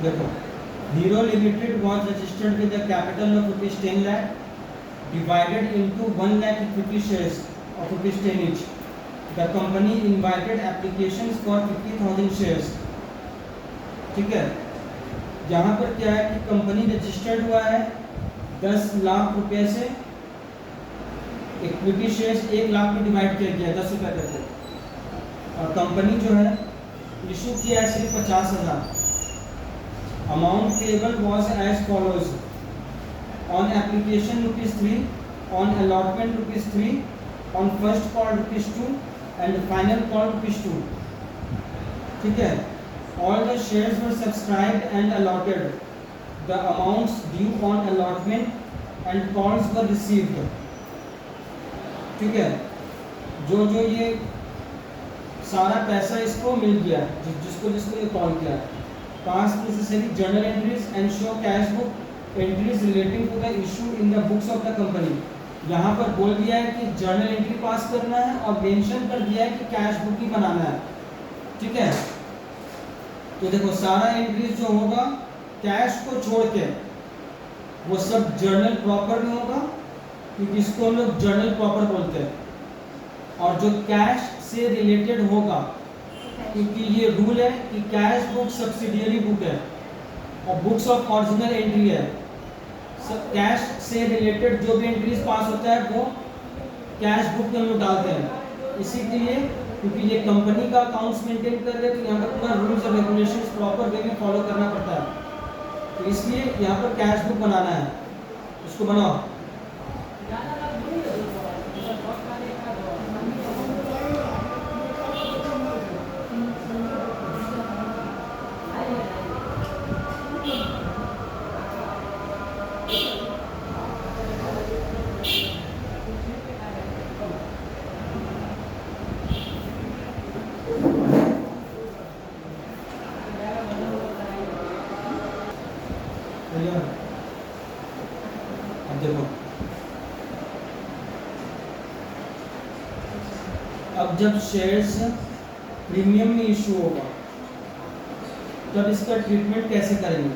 देखो, hero limited was registered with a capital of rupees 10 lakh divided into 1 lakh equity shares of rupees 10 each. The company invited applications for 50,000 shares. ठीक है, यहाँ पर क्या है कि कंपनी रजिस्टर्ड हुआ है 10 लाख रुपए से, इक्विटी शेयर्स 1 लाख में डिवाइड किया गया 10 रुपए करके, और कंपनी जो है इशू किया है सिर्फ 50,000. Amount payable was as follows: on application ₹3, on allotment ₹3, on first call ₹2 and final call ₹2. ठीक है, all the shares were subscribed and allotted. The amounts due on allotment and calls were received. ठीक है, जो ये सारा पैसा इसको मिल गया, जिसको ये कॉल किया. Pass necessary journal entries and show cash book entries relating to the issue in the books of the company. यहाँ पर बोल दिया है कि जर्नल एंट्री पास करना है और मेंशन कर दिया है कि कैश बुक ही बनाना है. ठीक है, तो देखो सारा एंट्रीज जो होगा कैश को छोड़ के वो सब जर्नल प्रॉपर में होगा, क्योंकि इसको हम लोग जर्नल प्रॉपर बोलते हैं. और जो कैश से रिलेटेड होगा, क्योंकि ये रूल है कि कैश बुक सब्सिडियरी बुक है और बुक्स ऑफ ओरिजिनल एंट्री है. सब कैश से रिलेटेड जो भी एंट्रीज पास होता है वो कैश बुक में हम लोग डालते हैं. इसी के लिए क्योंकि ये कंपनी का अकाउंट्स मेंटेन कर रहे हैं, तो यहाँ पर पूरा रूल्स और रेगुलेशंस प्रॉपर वे में फॉलो करना पड़ता है. तो इसलिए यहाँ पर कैश बुक बनाना है, इसको बनाओ. अब देखो, अब जब शेयर्स प्रीमियम में इशू होगा तब इसका ट्रीटमेंट कैसे करेंगे.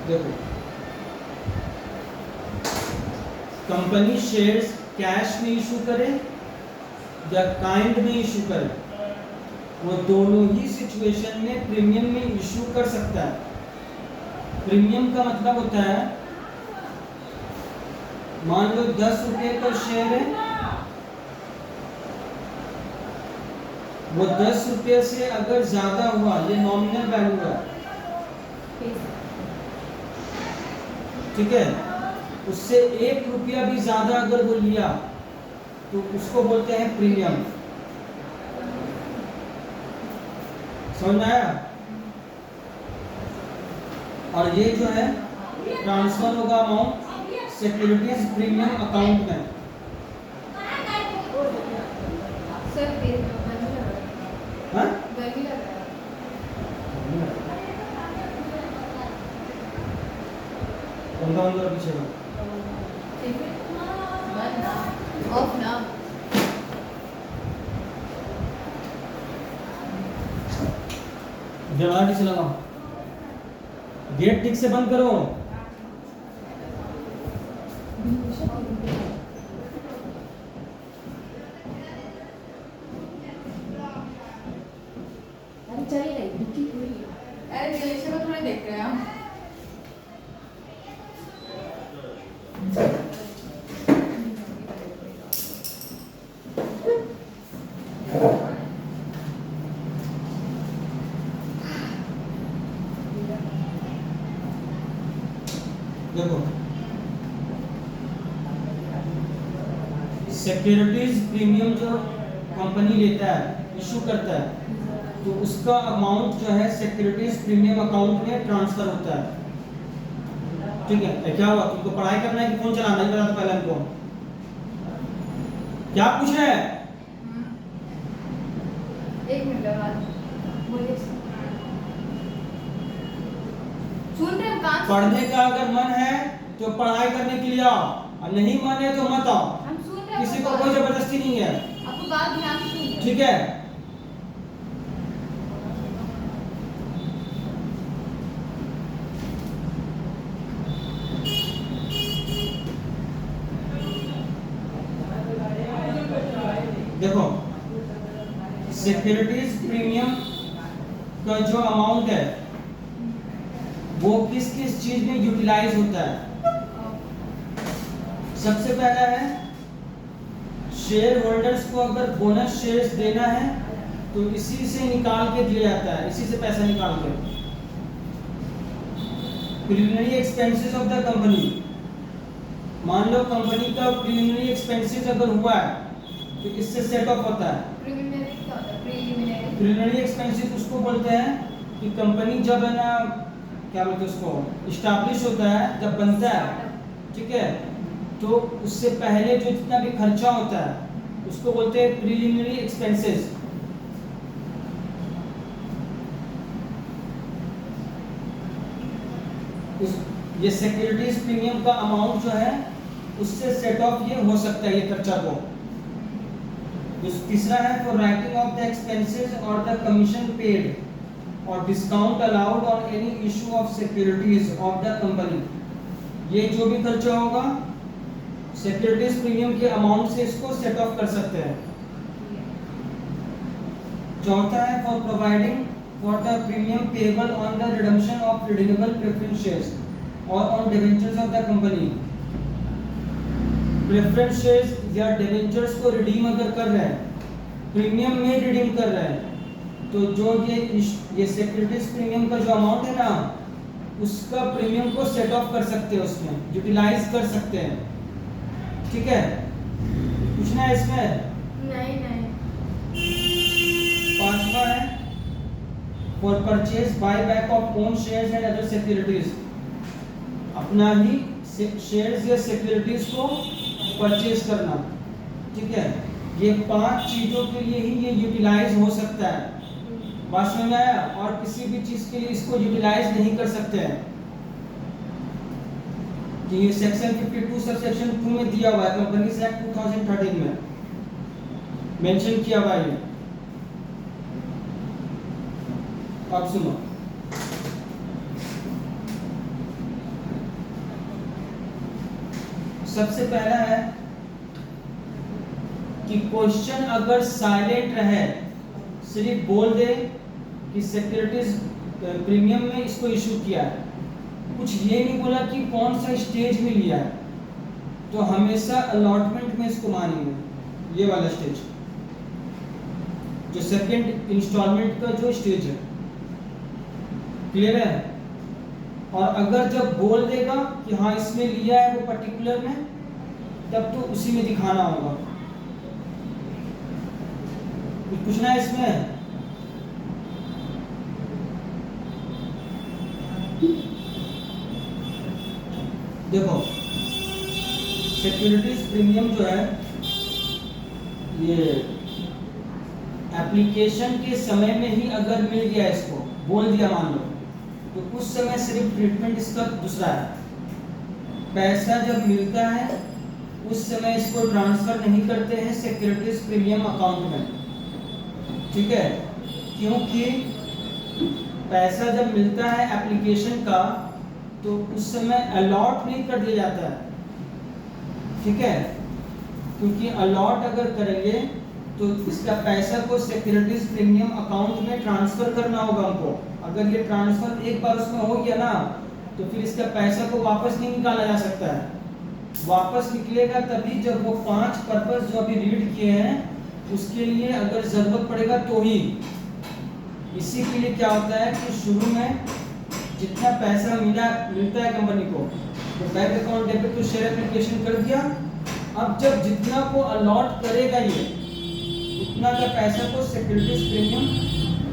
देखो, कंपनी शेयर्स कैश में इशू करे या काइंड में इशू करे, वो दोनों ही सिचुएशन में प्रीमियम में इशू कर सकता है. प्रीमियम का मतलब होता है, मान लो 10 रुपये का शेयर है, वो 10 रुपये से अगर ज्यादा हुआ, ये नॉमिनल वैल्यू है. ठीक है, उससे 1 रुपया भी ज्यादा अगर वो लिया तो उसको बोलते हैं प्रीमियम. समझ में आया. और ये जो है ट्रांसफर होगा अमाउंट सिक्योरिटीज प्रीमियम अकाउंट में. हाँ? कौन पीछे का जवाब से लगाओ. गेट ठीक से बंद करो. देखो, सिक्योरिटीज प्रीमियम जो कंपनी लेता है, इशू करता है, तो उसका अमाउंट जो है सिक्योरिटीज प्रीमियम अकाउंट में ट्रांसफर होता है. ठीक है, क्या हुआ, तुमको पढ़ाई करना है कि फोन चलाना है? बता तो पहले हमको क्या पूछ रहे हैं. एक मिनट बाद बोलिए. सुन रहे हैं काम. पढ़ने का अगर मन है तो पढ़ाई करने के लिए आओ, और नहीं मन है तो मत आओ. हम सुन रहे हैं. किसी को कोई जबरदस्ती नहीं है. आपको बात ध्यान से सुनिए. ठीक है, सिक्योरिटीज प्रीमियम का जो अमाउंट है वो किस किस चीज में यूटिलाइज होता है। सबसे पहला है शेयर होल्डर्स को अगर बोनस शेयर्स देना है तो इसी से निकाल के दिया जाता है, इसी से पैसा निकाल के। Preliminary expenses of the company, मान लो कंपनी का प्रीलिमिनरी एक्सपेंसेस अगर हुआ है तो इससे सेट ऑफ होता है। प्रीलिमिनरी एक्सपेंसेस उसको बोलते हैं कि कंपनी जब है ना, क्या बोलते हैं उसको, इस्टेब्लिश होता है, जब बनता है, ठीक है, तो उससे पहले जो जितना भी खर्चा होता है उसको बोलते हैं प्रीलिमिनरी एक्सपेंसेस। ये सिक्योरिटीज प्रीमियम का अमाउंट जो है उससे सेट ऑफ ये हो सकता है, ये खर्चा को। तीसरा है for writing of the expenses और द कमीशन पेड और discount allowed on any issue of securities of the company. ये जो भी खर्चा होगा सिक्योरिटीज प्रीमियम के अमाउंट से इसको सेट ऑफ कर सकते हैं। चौथा है for providing for the premium payable on the redemption of redeemable preference shares और on debentures of the company. Preference shares या डिबेंचर्स को रिडीम अगर कर रहे हैं, प्रीमियम में रिडीम कर रहे हैं, तो जो ये सिक्योरिटीज प्रीमियम का जो अमाउंट है ना, उसका प्रीमियम को सेट ऑफ कर सकते हैं, उसमें यूटिलाइज कर सकते हैं। ठीक है, पूछना है इसमें? नहीं। पांचवा है for purchase buy back of own shares and other securities. अपना ही शेयर्स या सिक्योरिटीज को परचेज करना। ठीक है, ये 5 चीजों के लिए ही ये यूटिलाइज हो सकता है। बात समझ में आया? और किसी भी चीज के लिए इसको यूटिलाइज नहीं कर सकते हैं। कि ये सेक्शन 52 सब सेक्शन 2 में दिया हुआ है, कंपनीज एक्ट 2013 में मेंशन किया हुआ है। अब सुनो, सबसे पहला है कि क्वेश्चन अगर साइलेंट रहे, सिर्फ बोल दे कि सिक्योरिटीज प्रीमियम में इसको इशू किया है, कुछ ये नहीं बोला कि कौन सा स्टेज में लिया है, तो हमेशा अलॉटमेंट में इसको मानेंगे, ये वाला स्टेज, जो सेकंड इंस्टॉलमेंट का जो स्टेज है। क्लियर है? और अगर जब बोल देगा कि हाँ इसमें लिया है वो पर्टिकुलर में, तब तो उसी में दिखाना होगा। कुछ पूछना है इसमें? देखो, सिक्योरिटीज प्रीमियम जो है ये एप्लीकेशन के समय में ही अगर मिल गया, इसको बोल दिया मान लो, तो उस समय सिर्फ ट्रीटमेंट इसका दूसरा है। पैसा जब मिलता है उस समय इसको ट्रांसफर नहीं करते हैं सिक्योरिटीज प्रीमियम अकाउंट में। ठीक है, क्योंकि पैसा जब मिलता है एप्लीकेशन का तो उस समय अलॉट नहीं कर दिया जाता है। ठीक है, क्योंकि अलॉट अगर करेंगे तो इसका पैसा को सिक्योरिटीज प्रीमियम अकाउंट में ट्रांसफर करना होगा हमको। अगर ये ट्रांसफर एक बार उसमें हो गया ना, तो फिर इसका पैसा को वापस नहीं निकाला जा सकता है। वापस निकलेगा तभी जब वो 5 पर्पस जो अभी रीड किए हैं उसके लिए अगर जरूरत पड़ेगा तो ही। इसी के लिए क्या होता है कि शुरू में जितना पैसा मिलता है कंपनी को, तो bank account debit to share application कर दिया। अब जब जितना को अलॉट करेगा ये, उतना का पैसा को सिक्योरिटीज प्रीमियम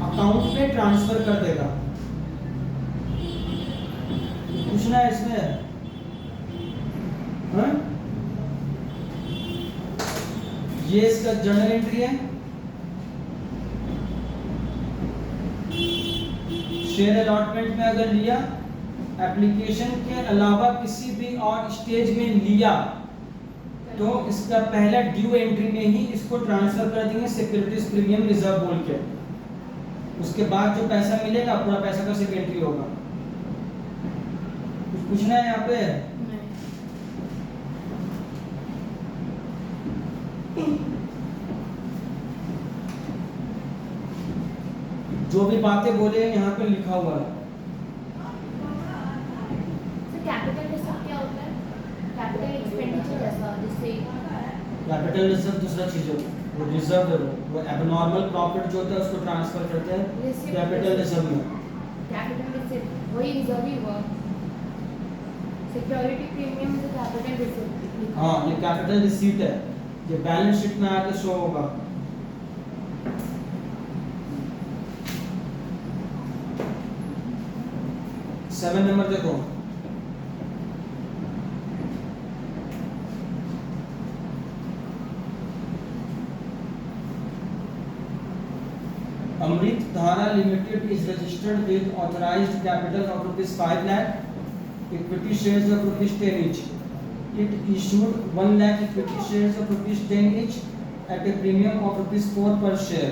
अकाउंट में ट्रांसफर कर देगा। पूछना है इसमें? हाँ? ये इसका जर्नल एंट्री है। शेयर अलॉटमेंट में अगर लिया, एप्लीकेशन के अलावा किसी भी और स्टेज में लिया, तो इसका पहला ड्यू एंट्री में ही इसको ट्रांसफर कर देंगे सिक्योरिटीज प्रीमियम रिजर्व बोल के। उसके बाद जो पैसा मिलेगा पूरा पैसा का सिर्फ एंट्री होगा। कुछ पूछना है यहाँ पे? जो भी बातें बोले हैं यहाँ पे लिखा हुआ है। सर कैपिटल रिजर्व क्या होता है? कैपिटल एक्सपेंडिचर जैसा जिससे कैपिटल रिजर्व दूसरा चीज है, वो रिजर्व है, वो एबनॉर्मल प्रॉफिट जो होता है उसको ट्रांसफर करते हैं कैपिटल रिजर्व में। कैपिटल रिजर्व वही रिजर्व ही हुआ। सिक्योरिटी प्रीमियम से कैपिटल रिजर्व। हाँ, ये कैपिटल रिसीट है, ये बैलेंस शीट में आके शो होगा। सेवन नंबर देखो, अमृत धारा limited is registered with authorised capital of ₹5 lakh, equity shares of ₹10 each. It issued 1 lakh equity shares of ₹10 each at a premium of ₹4 per share.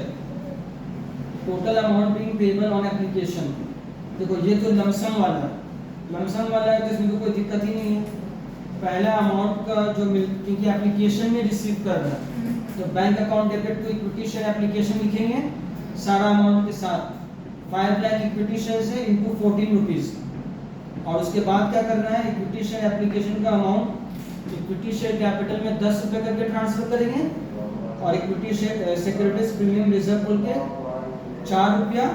Total amount being payable on application. देखो ये तो lump sum वाला है, lump sum वाला है तो इसमें तो कोई दिक्कत ही नहीं है। पहला अमाउंट का जो क्योंकि एप्लीकेशन में रिसीव कर रहा है तो bank account debit to equity share application लिखेंगे सारा अमाउंट के साथ। 5 लाख इक्विटी शेयर है इनटू 14 रुपीज, और उसके बाद क्या करना है, इक्विटी शेयर एप्लीकेशन का अमाउंट इक्विटी शेयर कैपिटल में 10 रुपये करके ट्रांसफर करेंगे, और equity share securities premium reserve बोल के 4 रुपया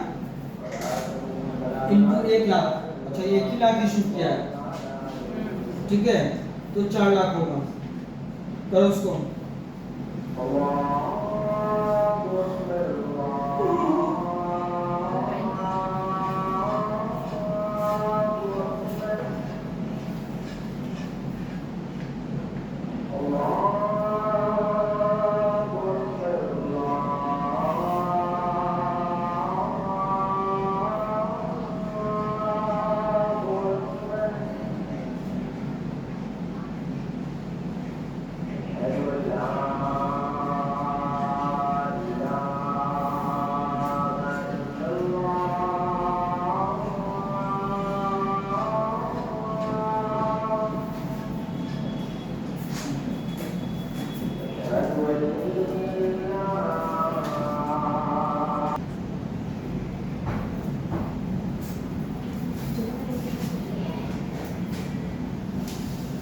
इनटू 1 लाख। अच्छा 1 ही लाख इशू किया है, ठीक है, तो 4 लाख होगा। करो उसको।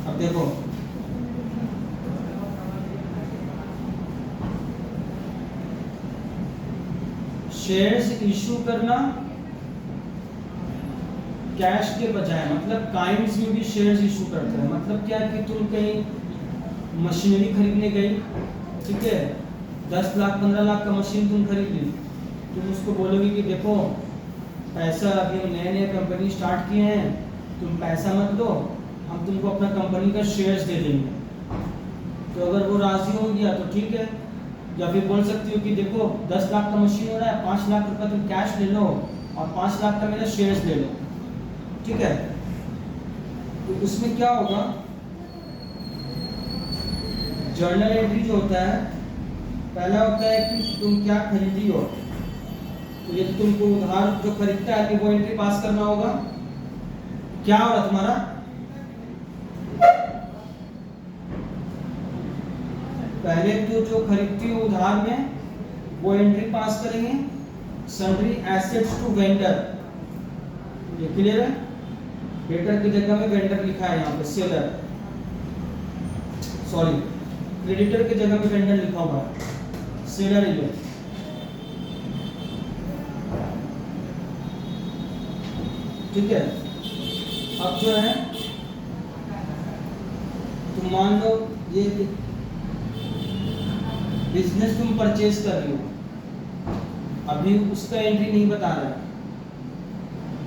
अब देखो शेयर्स इशू करना कैश के बजाय, मतलब काइंड्स में भी शेयर्स इशू करते हैं। मतलब क्या कि तुम कहीं मशीनरी खरीदने गई, ठीक है, 10 लाख 15 लाख का मशीन तुम खरीद ली, तुम उसको बोलोगे कि देखो पैसा अभी हम नए नए कंपनी स्टार्ट किए हैं, तुम पैसा मत दो, हम तुमको अपना कंपनी का शेयर्स दे देंगे। तो अगर वो राजी हो गया तो ठीक है, या फिर बोल सकती हो कि देखो 10 लाख का मशीन हो रहा है, 5 लाख रुपया तुम कैश ले लो और 5 लाख का मेरा शेयर्स ले लो, ठीक है। तो उसमें क्या होगा, जर्नल एंट्री जो होता है, पहला होता है कि तुम क्या खरीदी हो, तो ये तुमको उधार जो खरीदता है वो एंट्री पास करना होगा। क्या हो रहा तुम्हारा, पहले तो जो खरीदती हो उधार में वो एंट्री पास करेंगे, सन्ड्री एसेट्स टू वेंडर, ये क्लियर है। डेटर की जगह में वेंडर लिखा है यहाँ पे, सेलर, सॉरी क्रेडिटर की जगह में वेंडर लिखा हुआ है, सेलर ही है। ठीक है, अब जो है तुम मान लो ये बिजनेस तुम परचेज कर रही हो, अभी उसका एंट्री नहीं बता रहा है,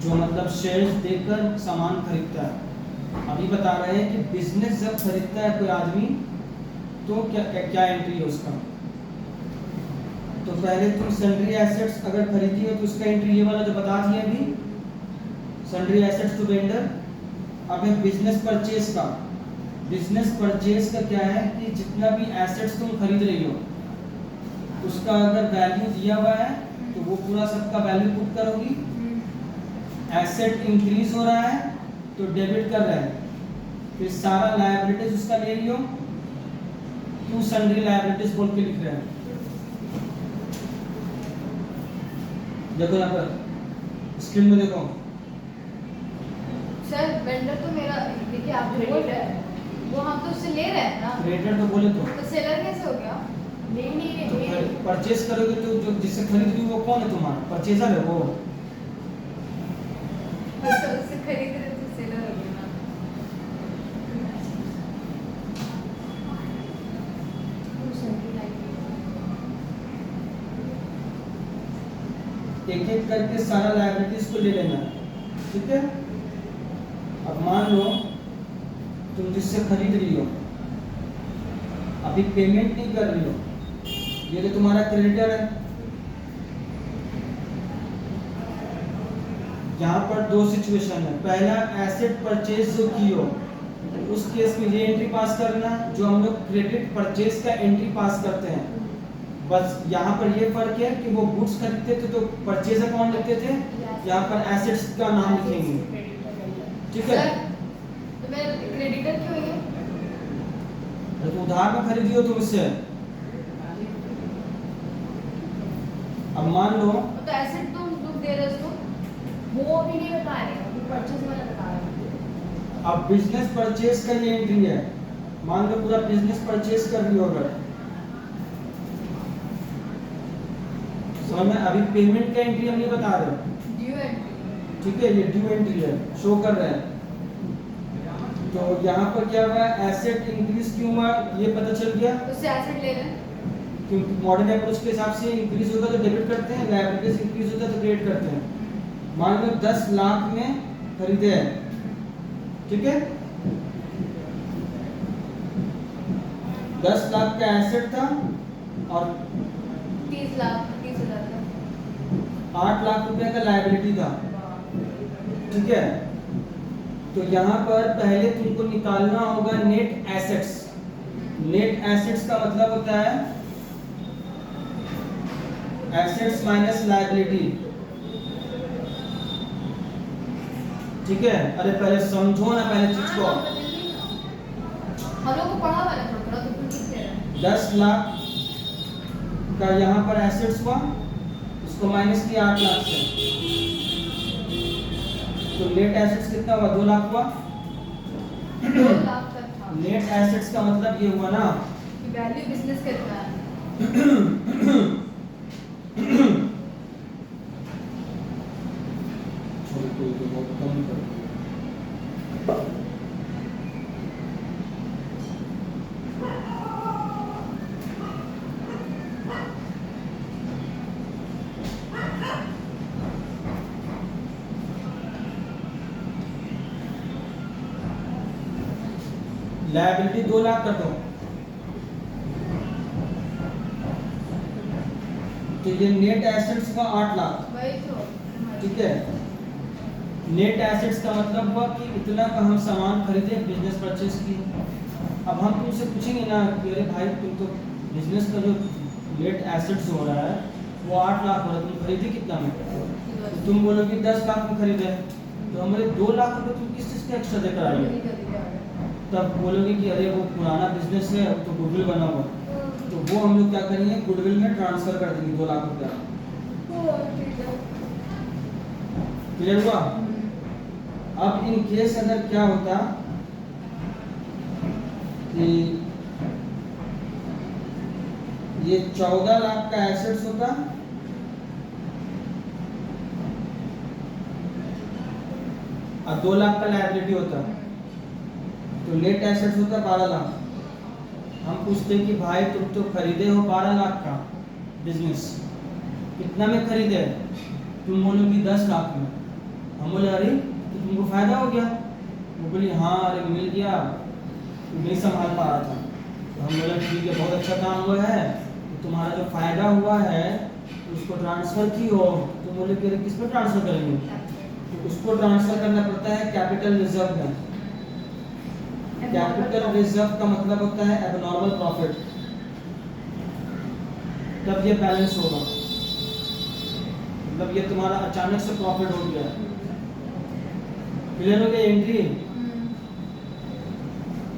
जो मतलब शेयर्स देकर सामान खरीदता है, अभी बता रहे हैं कि बिजनेस जब खरीदता है कोई आदमी तो क्या क्या एंट्री है उसका। तो पहले तुम सन्ड्री एसेट्स अगर खरीदी हो तो उसका एंट्री ये वाला जो बता दिया अभी, सन्ड्री एसेट्स टू वेंडर। अब है बिजनेस परचेज का, बिजनेस परचेज का क्या है कि जितना भी एसेट्स तुम खरीद रही हो उसका अगर वैल्यू दिया हुआ है तो वो पूरा सबका वैल्यू पुट करोगी। एसेट इंक्रीज हो रहा है तो डेबिट कर रहे हैं, फिर सारा लायबिलिटीज उसका ले लियो, टू सन्ड्री लायबिलिटीज बोल के लिख रहे हैं। देखो यहाँ पर स्क्रीन में देखो। सर वेंडर तो मेरा, देखिए आप जो बोल रहे हैं वो हम तो उससे ले रहे हैं ना, क्रेडिटर तो बोले तो सेलर कैसे हो गया? ले नहीं रहे परचेज करोगे तो जो जिससे खरीद रही हो वो कौन है? तुम्हारा परचेजर है वो। तो उससे खरीद रहे तो सेलर हो गया ना। एक एक करके सारा लायबिलिटीज को ले लेना, ठीक है। अब मान लो तुम जिससे खरीद रही हो अभी पेमेंट नहीं कर रही हो, ये तो तुम्हारा क्रेडिटर है। यहाँ पर दो सिचुएशन है। पहला, एसेट परचेज जो की हो उस केस में ये एंट्री पास करना जो हम लोग क्रेडिट परचेज का एंट्री पास करते हैं। बस यहाँ पर ये फर्क है कि वो गुड्स खरीदते थे तो परचेज अकाउंट लिखते थे, यहाँ पर एसेट्स का नाम लिखेंगे, ठीक है। सर तो मैं क्रेडिटर क्यों है? तो उधार में खरीदी हो तुम इससे। अब मान लो तो एसेट तुम दे रहे हो, वो अभी नहीं बता रहे, अभी परचेज वाला बता रहे हैं। अब बिजनेस परचेज का ये एंट्री है। मान लो पूरा बिजनेस परचेज कर रही हो अगर, समझ में? अभी पेमेंट का एंट्री हम नहीं बता रहे, ड्यू एंट्री, ठीक है। ये ड्यू एंट्री है, शो कर रहे हैं। तो यहाँ पर क्या हुआ, एसेट इंक्रीज क्यों हुआ ये पता चल गया, उससे एसेट ले रहे हैं। क्योंकि मॉडर्न अप्रोच के हिसाब से इंक्रीज होगा तो डेबिट करते हैं, लायबिलिटीज इंक्रीज होता है तो क्रेडिट करते हैं। मान लो 10 लाख में खरीदे हैं, ठीक है। 10 लाख का एसेट था और 30 लाख 30,000 का 8 लाख रुपए का लायबिलिटी था, ठीक है। तो यहाँ पर पहले तुमको निकालना होगा नेट एसेट्स। नेट एसेट्स का मतलब होता है एसेट्स माइनस लायबिलिटी, ठीक है। अरे पहले समझो ना पहले चीज को। हम लोग को पढ़ा हुआ है थोड़ा तो फिर ठीक है। 10 लाख का यहाँ पर एसेट्स हुआ, उसको माइनस किया 8 लाख से, तो नेट एसेट्स कितना हुआ? 2 लाख हुआ। 2 लाख तक था। नेट एसेट्स का मतलब ये हुआ ना कि वैल्यू बिजनेस कितना है। लायबिलिटी 2 लाख कर दो, तो ये नेट एसेट्स का 8 लाख, वही तो ठीक है। नेट एसेट्स का मतलब हुआ कि इतना का हम सामान खरीदे, बिजनेस परचेज की। अब हम तुमसे पूछेंगे ना कि अरे भाई तुम तो बिजनेस का जो नेट एसेट्स हो रहा है वो 8 लाख हो रहा है, तुम खरीदे कितना में? तो तुम बोलोगे 10 लाख में खरीदे, तो हमारे 2 लाख रुपए तुम किस चीज़ का एक्स्ट्रा देकर आई हो? तब बोलोगे कि अरे वो पुराना बिजनेस है तो गुडविल बना हुआ, तो वो हम लोग क्या करेंगे गुडविल में ट्रांसफर कर देंगे 2 लाख रुपया। क्लियर हुआ? अब इन केस अगर क्या होता कि ये 14 लाख का एसेट्स होता और 2 लाख का लायबिलिटी होता, तो नेट एसेट्स होता 12 लाख। हम पूछते कि भाई तुम तो खरीदे हो 12 लाख का बिजनेस, कितना में खरीदे? तुम बोलोगी 10 लाख में। हम बोले अरे तो तुमको फायदा हो गया? वो बोली हाँ अरे मिल गया, तुम नहीं संभाल पा रहा था। तो हम बोले ठीक है बहुत अच्छा काम हुआ है, तो तुम्हारा जो फायदा हुआ है तो उसको ट्रांसफर की हो। तो बोले कि अरे किस पर ट्रांसफर करेंगे? तो उसको ट्रांसफर करना पड़ता है कैपिटल रिजर्व में। कैपिटल रिजर्व का मतलब होता है एबनॉर्मल प्रॉफिट, तब ये बैलेंस होगा। मतलब ये तुम्हारा अचानक से प्रॉफिट हो गया। क्लियर हो गया एंट्री?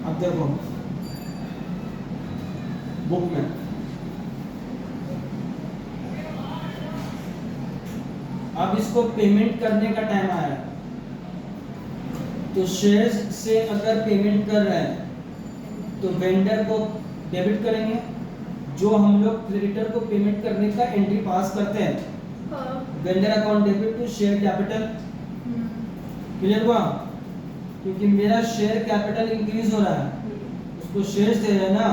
अब देखो बुक में इसको पेमेंट करने का टाइम आया, तो शेयर्स से अगर पेमेंट कर रहे हैं तो वेंडर को डेबिट करेंगे, जो हम लोग क्रेडिटर को पेमेंट करने का एंट्री पास करते हैं, vendor account debit to share capital. Clear हुआ? क्योंकि मेरा शेयर कैपिटल इंक्रीज हो रहा है, उसको शेयर्स दे रहे हैं ना,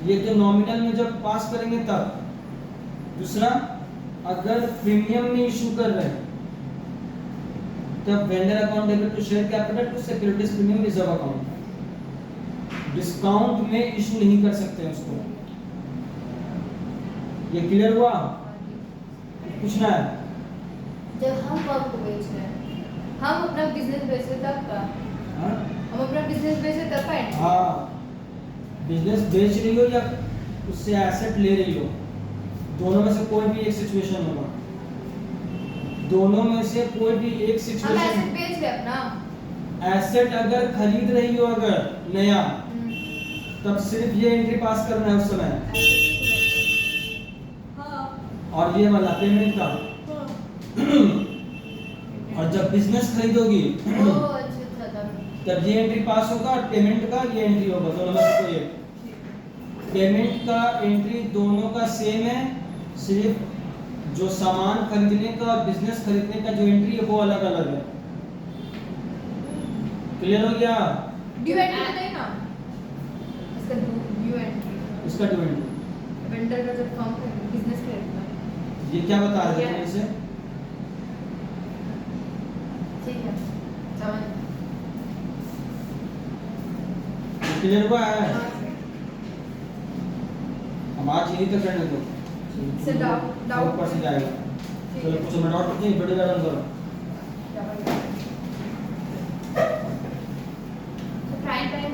ये तो नॉमिनल में जब पास करेंगे तब। दूसरा, अगर प्रीमियम में इशू कर रहे हैं तब vendor account debit to share capital to securities premium reserve account. Discount में इशू नहीं कर सकते हैं उसको। ये क्लियर हुआ? पूछना है? जब हम वर्क को बेच रहे हैं, हम अपना बिजनेस बेच रहे तब का, हाँ? हम अपना बिजनेस बेच रहे तब का entry। हाँ, बिजनेस बेच रही हो या उससे एसेट ले रही हो, दोनों में से कोई भी एक सिचुएशन होगा। दोनों में से कोई भी एक हम ऐसे सिचुएशन। बेच रहे अपना। एसेट अगर खरीद रही हो अगर नया, तब सिर्फ ये एंट्री पास करना है उस समय, हाँ। और ये वाला पेमेंट का। और जब बिजनेस खरीदोगी ओह, अच्छा था। तब ये एंट्री पास होगा और पेमेंट का ये एंट्री होगा, दोनों में से कोई एक। पेमेंट का एंट्री दोनों का सेम है, सिर्फ जो सामान खरीदने का और बिजनेस खरीदने का जो एंट्री है वो अलग अलग है। क्लियर हो गया? ड्यू एंट्री नहीं ना, इसका ड्यू एंट्री इसका ड्यू एंट्री वेंडर का जब फॉर्म बिजनेस खरीदता है। ये क्या बता रहे थे इसे? ठीक है, समझ। क्लियर हुआ है? हाँ, हम आज यही तक करने दो, से डाउट ऊपर से जाएगा। चलो कुछ मैं डाउट पूछिए, वीडियो रन करो। डाउट